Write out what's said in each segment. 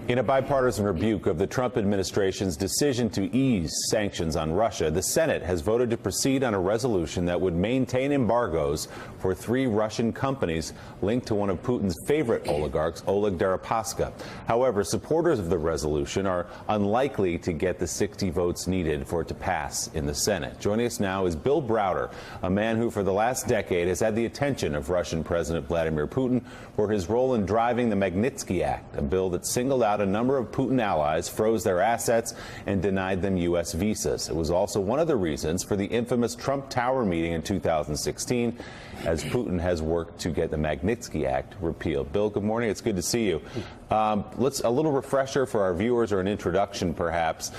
In a bipartisan rebuke of the Trump administration's decision to ease sanctions on Russia, the Senate has voted to proceed on a resolution that would maintain embargoes for 3 Russian companies linked to one of Putin's favorite oligarchs, Oleg Deripaska. However, supporters of the resolution are unlikely to get the 60 votes needed for it to pass in the Senate. Joining us now is Bill Browder, a man who for the last decade has had the attention of Russian President Vladimir Putin for his role in driving the Magnitsky Act, a bill that singled out a number of Putin allies, froze their assets, and denied them U.S. visas. It was also one of the reasons for the infamous Trump Tower meeting in 2016, as Putin has worked to get the Magnitsky Act repealed. Bill, good morning. It's good to see you. Let's a little refresher for our viewers, or an introduction, perhaps.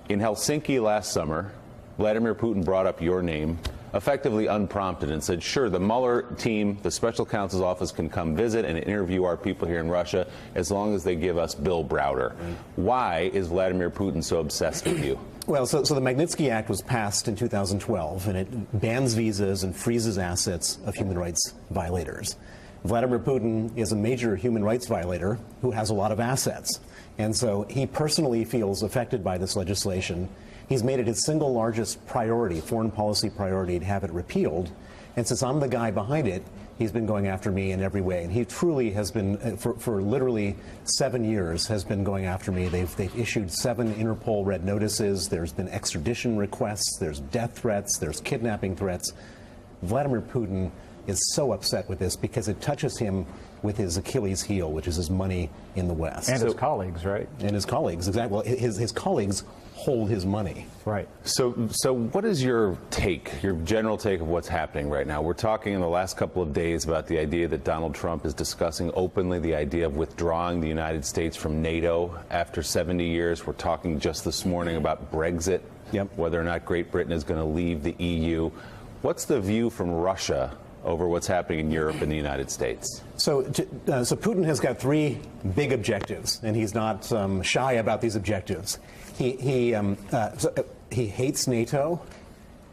In Helsinki last summer, Vladimir Putin brought up your name, effectively unprompted, and said, sure, the Mueller team, the special counsel's office, can come visit and interview our people here in Russia as long as they give us Bill Browder. Why is Vladimir Putin so obsessed with you? Well, so the Magnitsky Act was passed in 2012, and it bans visas and freezes assets of human rights violators. Vladimir Putin is a major human rights violator who has a lot of assets, and so he personally feels affected by this legislation. He's made it his single largest priority, foreign policy priority, to have it repealed. And since I'm the guy behind it, he's been going after me in every way. And he truly has been, for literally 7 years, has been going after me. They've issued 7 Interpol red notices. There's been extradition requests. There's death threats. There's kidnapping threats. Vladimir Putin is so upset with this because it touches him with his Achilles heel, which is his money in the West. And his colleagues, right? And his colleagues, exactly. Well, his colleagues hold his money. Right. So what is your take, your general take of what's happening right now? We're talking in the last couple of days about the idea that Donald Trump is discussing openly the idea of withdrawing the United States from NATO after 70 years. We're talking just this morning about Brexit, whether or not Great Britain is going to leave the EU. What's the view from Russia over what's happening in Europe and the United States? So Putin has got 3 big objectives, and he's not shy about these objectives. He hates NATO,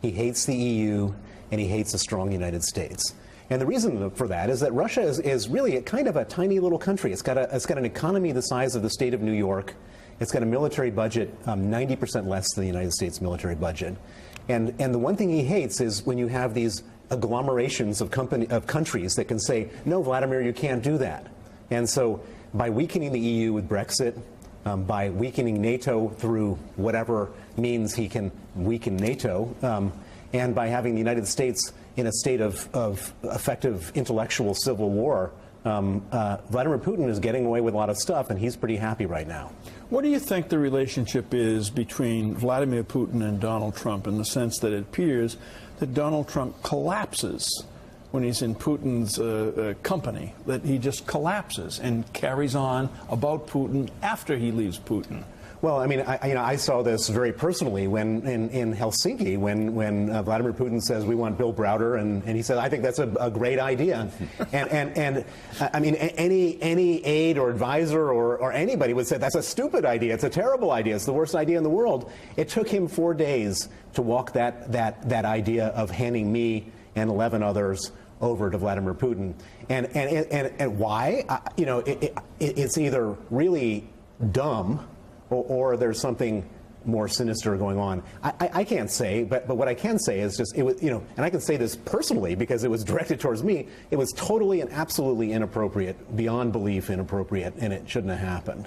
he hates the EU, and he hates a strong United States. And the reason for that is that Russia is really a kind of a tiny little country. It's got an economy the size of the state of New York. It's got a military budget 90% less than the United States military budget. And the one thing he hates is when you have these agglomerations of countries that can say, no, Vladimir, you can't do that. And so by weakening the EU with Brexit, by weakening NATO through whatever means he can weaken NATO, and by having the United States in a state of effective intellectual civil war, Vladimir Putin is getting away with a lot of stuff, and he's pretty happy right now. What do you think the relationship is between Vladimir Putin and Donald Trump, in the sense that it appears that Donald Trump collapses when he's in Putin's company, that he just collapses and carries on about Putin after he leaves Putin? Well, I mean, I saw this very personally when in Helsinki when Vladimir Putin says we want Bill Browder, and he said, I think that's a great idea. and I mean, any aide or advisor or anybody would say that's a stupid idea. It's a terrible idea. It's the worst idea in the world. It took him 4 days to walk that idea of handing me and 11 others over to Vladimir Putin. And why? It's either really dumb, or there's something more sinister going on. I can't say, but what I can say is just, it was, and I can say this personally because it was directed towards me. It was totally and absolutely inappropriate, beyond belief inappropriate, and it shouldn't have happened.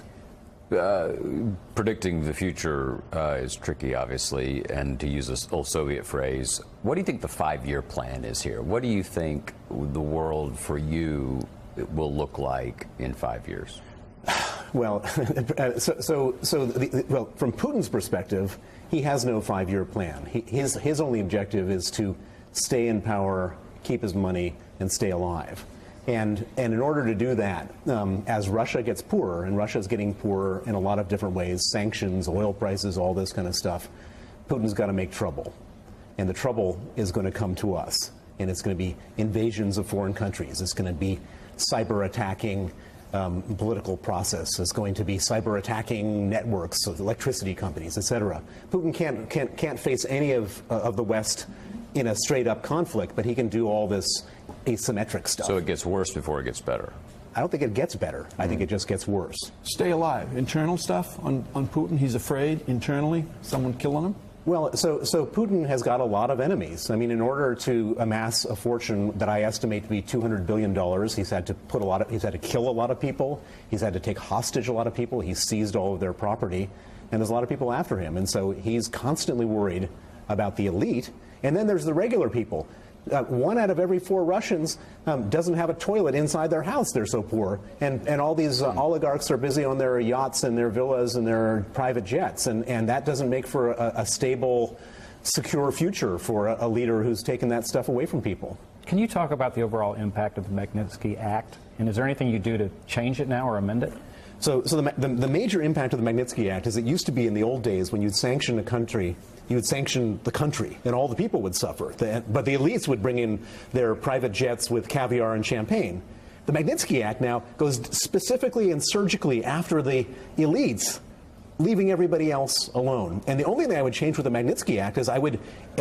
Predicting the future is tricky, obviously, and to use this old Soviet phrase, what do you think the 5-year plan is here? What do you think the world for you will look like in 5 years? Well, well, from Putin's perspective, he has no 5-year plan. His only objective is to stay in power, keep his money, and stay alive. And in order to do that, as Russia gets poorer, and Russia is getting poorer in a lot of different ways, sanctions, oil prices, all this kind of stuff, Putin's got to make trouble. And the trouble is going to come to us. And it's going to be invasions of foreign countries. It's going to be cyber attacking political process. It's going to be cyber attacking networks of electricity companies, etc. Putin can't face any of the West in a straight up conflict, but he can do all this asymmetric stuff. So it gets worse before it gets better. I don't think it gets better. I think it just gets worse. Stay alive. Internal stuff on Putin. He's afraid internally, someone killing him. Well, so Putin has got a lot of enemies. I mean, in order to amass a fortune that I estimate to be $200 billion, he's had to kill a lot of people. He's had to take hostage a lot of people. He's seized all of their property, and there's a lot of people after him. And so he's constantly worried about the elite. And then there's the regular people. 1 out of every 4 Russians doesn't have a toilet inside their house. They're so poor. And all these oligarchs are busy on their yachts and their villas and their private jets. And that doesn't make for a stable, secure future for a leader who's taken that stuff away from people. Can you talk about the overall impact of the Magnitsky Act? And is there anything you do to change it now or amend it? So the major impact of the Magnitsky Act is it used to be in the old days when you'd sanction a country, you would sanction the country, and all the people would suffer. But the elites would bring in their private jets with caviar and champagne. The Magnitsky Act now goes specifically and surgically after the elites, leaving everybody else alone. And the only thing I would change with the Magnitsky Act is I would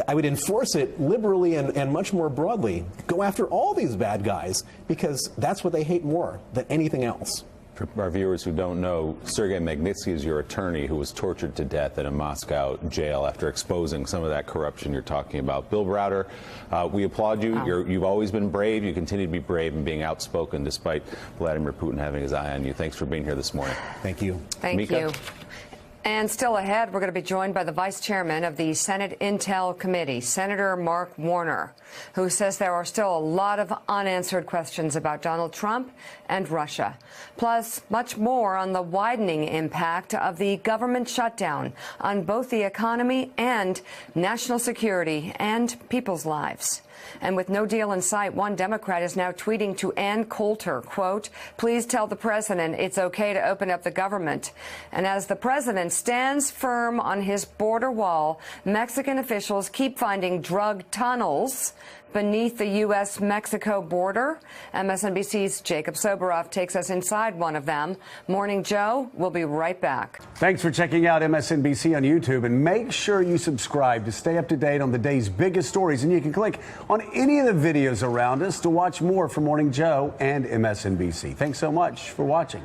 enforce it liberally and much more broadly. Go after all these bad guys, because that's what they hate more than anything else. For our viewers who don't know, Sergei Magnitsky is your attorney who was tortured to death in a Moscow jail after exposing some of that corruption you're talking about. Bill Browder, we applaud you. Wow. You've always been brave. You continue to be brave and being outspoken despite Vladimir Putin having his eye on you. Thanks for being here this morning. Thank you. Thank Mika? you. And still ahead, we're going to be joined by the Vice Chairman of the Senate Intel Committee, Senator Mark Warner, who says there are still a lot of unanswered questions about Donald Trump and Russia. Plus, much more on the widening impact of the government shutdown on both the economy and national security and people's lives. And with no deal in sight, one Democrat is now tweeting to Ann Coulter, quote, "Please tell the president it's okay to open up the government." And as the president stands firm on his border wall, Mexican officials keep finding drug tunnels beneath the U.S.-Mexico border. MSNBC's Jacob Soboroff takes us inside one of them. Morning Joe, we'll be right back. Thanks for checking out MSNBC on YouTube, and make sure you subscribe to stay up to date on the day's biggest stories. And you can click on any of the videos around us to watch more from Morning Joe and MSNBC. Thanks so much for watching.